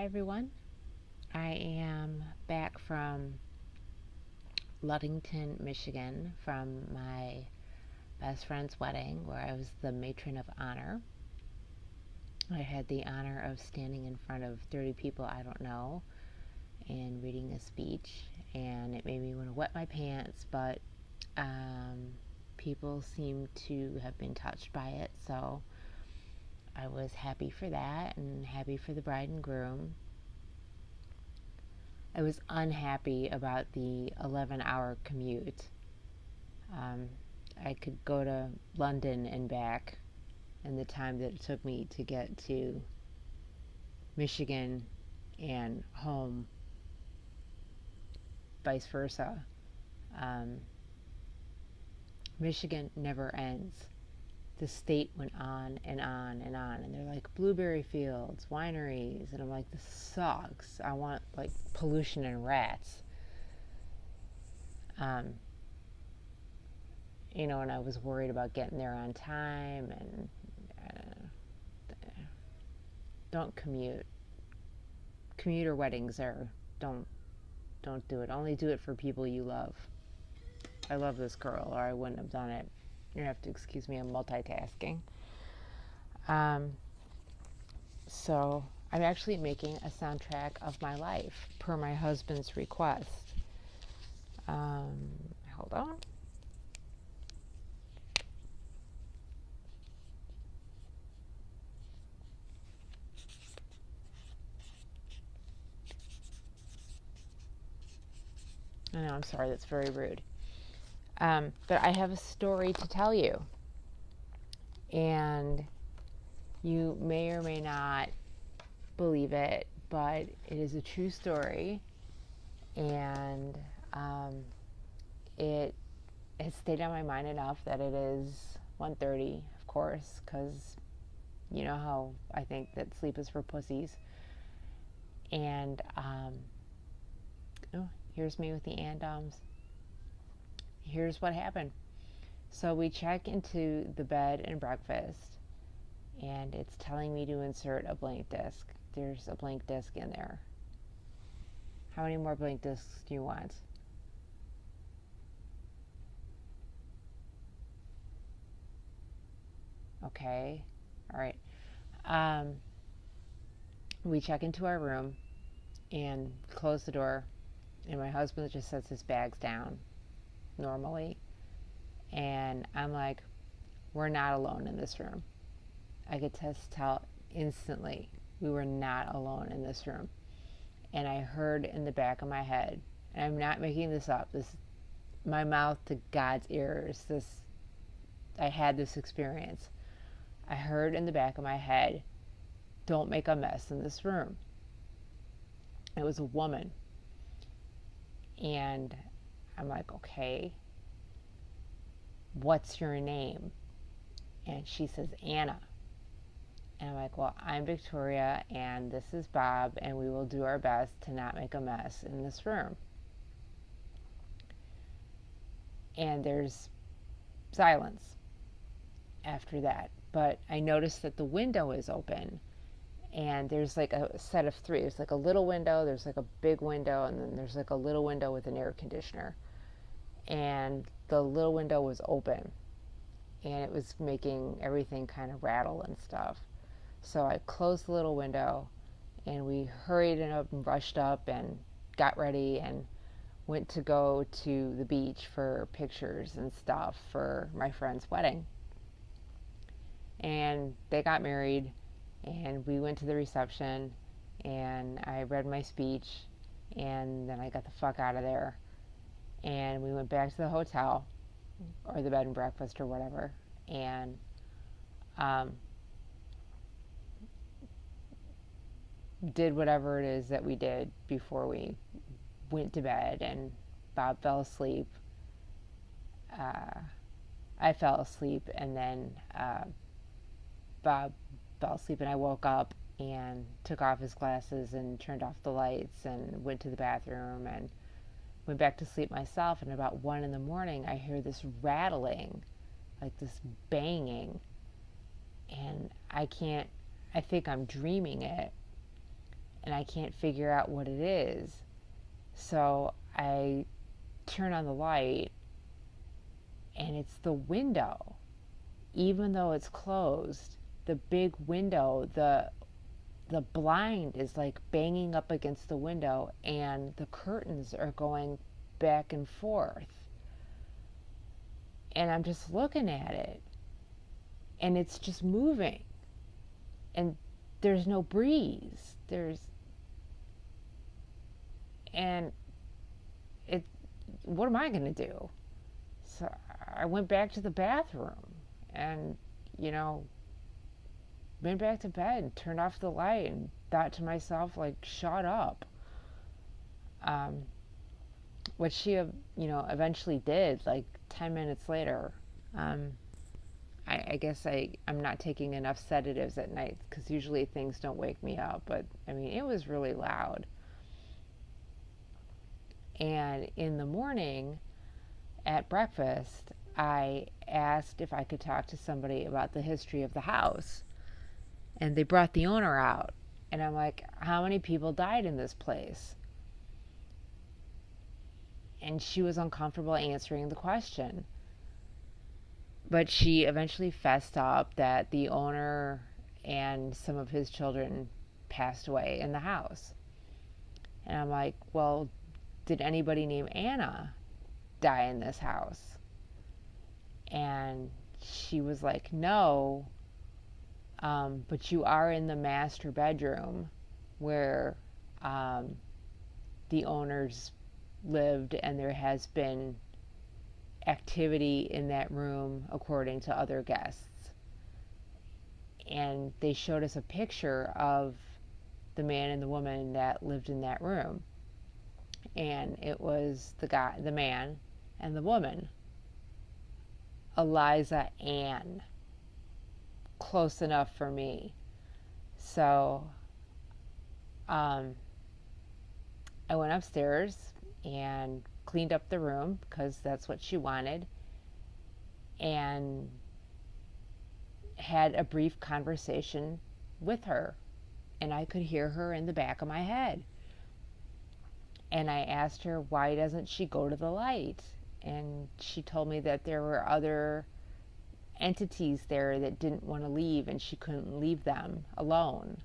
Hi everyone. I am back from Ludington, Michigan from my best friend's wedding where I was the matron of honor. I had the honor of standing in front of 30 people I don't know and reading a speech, and it made me want to wet my pants, but people seemed to have been touched by it, so I was happy for that and happy for the bride and groom. I was unhappy about the 11-hour commute. Um, I could go to London and back in the time that it took me to get to Michigan and home, vice versa. Um, Michigan never ends. The state went on and on and on, and they're like blueberry fields, wineries, and I'm like, this sucks. I want like pollution and rats. Um, and I was worried about getting there on time, and don't commute. Commuter weddings are don't do it. Only do it for people you love. I love this girl, or I wouldn't have done it. You have to excuse me. I'm multitasking. Um, so I'm actually making a soundtrack of my life per my husband's request. Hold on. I know, I'm sorry, that's very rude. But I have a story to tell you. And you may or may not believe it, but it is a true story. And it has stayed on my mind enough that it is 1:30, of course, because you know how I think that sleep is for pussies. And here's me with the and. Here's what happened. So we check into the bed and breakfast, and it's telling me to insert a blank disc. There's a blank disc in there. How many more blank discs do you want? Okay. All right. We check into our room and close the door, and my husband just sets his bags down normally. And I'm like, we're not alone in this room. I could tell instantly we were not alone in this room. And I heard in the back of my head, and I'm not making this up, this my mouth to God's ears, I had this experience. I heard in the back of my head, don't make a mess in this room. It was a woman. And I'm like, okay, what's your name? And she says, Anna. And I'm like, well, I'm Victoria, and this is Bob, and we will do our best to not make a mess in this room. And there's silence after that. But I noticed that the window is open, and there's like a set of three. There's like a little window, there's like a big window, and then there's like a little window with an air conditioner. And the little window was open, and it was making everything kind of rattle and stuff. So I closed the little window, and we hurried up and rushed up and got ready and went to go to the beach for pictures and stuff for my friend's wedding. And they got married, and we went to the reception, and I read my speech, and then I got the fuck out of there. And we went back to the hotel or the bed and breakfast or whatever, and did whatever it is that we did before we went to bed. And Bob fell asleep. I fell asleep, and then Bob fell asleep, and I woke up and took off his glasses and turned off the lights and went to the bathroom and went back to sleep myself. And about 1 in the morning, I hear this rattling, like this banging, and I think I'm dreaming it. and I can't figure out what it is. So I turn on the light, and it's the window. Even though it's closed, the big window, the blind is like banging up against the window, and the curtains are going back and forth. And I'm just looking at it, and it's just moving, and there's no breeze. And it, what am I going to do? So I went back to the bathroom and, you know, went back to bed and turned off the light and thought to myself, like, shut up. Um, what she, eventually did, like 10 minutes later. Um, I guess I'm not taking enough sedatives at night because usually things don't wake me up. But I mean, it was really loud. And in the morning at breakfast, I asked if I could talk to somebody about the history of the house. And they brought the owner out. And I'm like, how many people died in this place? And she was uncomfortable answering the question. But she eventually fessed up that the owner and some of his children passed away in the house. And I'm like, well, did anybody named Anna die in this house? And she was like, no, but you are in the master bedroom where the owners lived, and there has been activity in that room according to other guests. And they showed us a picture of the man and the woman that lived in that room. And it was the man, and the woman, Eliza Ann. Close enough for me. So I went upstairs and cleaned up the room because that's what she wanted, and had a brief conversation with her. And I could hear her in the back of my head. And I asked her, why doesn't she go to the light? And she told me that there were other entities there that didn't want to leave, and she couldn't leave them alone.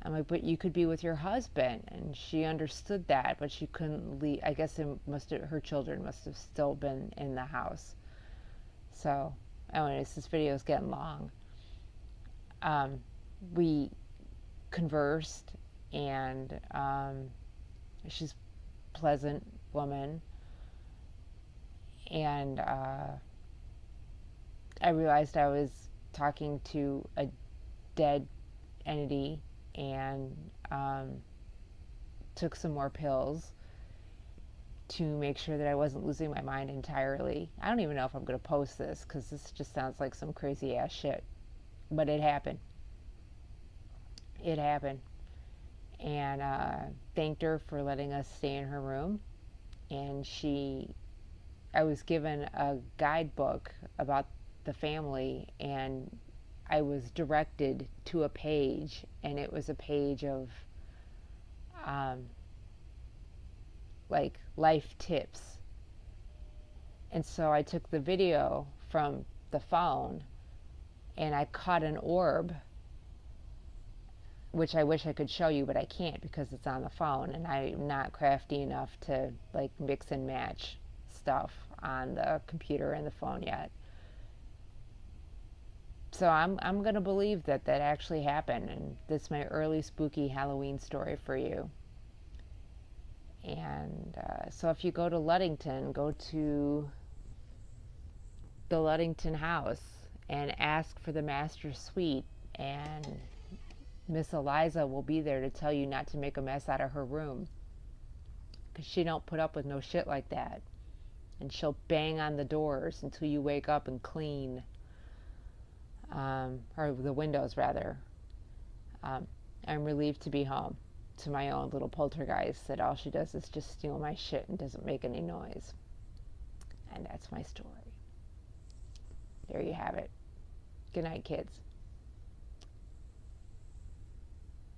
I'm like, but you could be with your husband. And she understood that, but she couldn't leave. I guess her children must have still been in the house. So anyways, this video is getting long. We conversed, and she's a pleasant woman. And I realized I was talking to a dead entity, and took some more pills to make sure that I wasn't losing my mind entirely. I don't even know if I'm going to post this because this just sounds like some crazy ass shit. But it happened. It happened. And thanked her for letting us stay in her room. And I was given a guidebook about the family, and I was directed to a page, and it was a page of like life tips. And so I took the video from the phone, and I caught an orb, which I wish I could show you, but I can't because it's on the phone, and I'm not crafty enough to like mix and match stuff on the computer and the phone yet. So I'm gonna believe that actually happened, and that's my early spooky Halloween story for you. And so if you go to Ludington, go to the Ludington house and ask for the master suite, and Miss Eliza will be there to tell you not to make a mess out of her room, because she don't put up with no shit like that. And she'll bang on the doors until you wake up and clean. Or the windows rather. I'm relieved to be home to my own little poltergeist that all she does is just steal my shit and doesn't make any noise. And that's my story. There you have it. Good night, kids.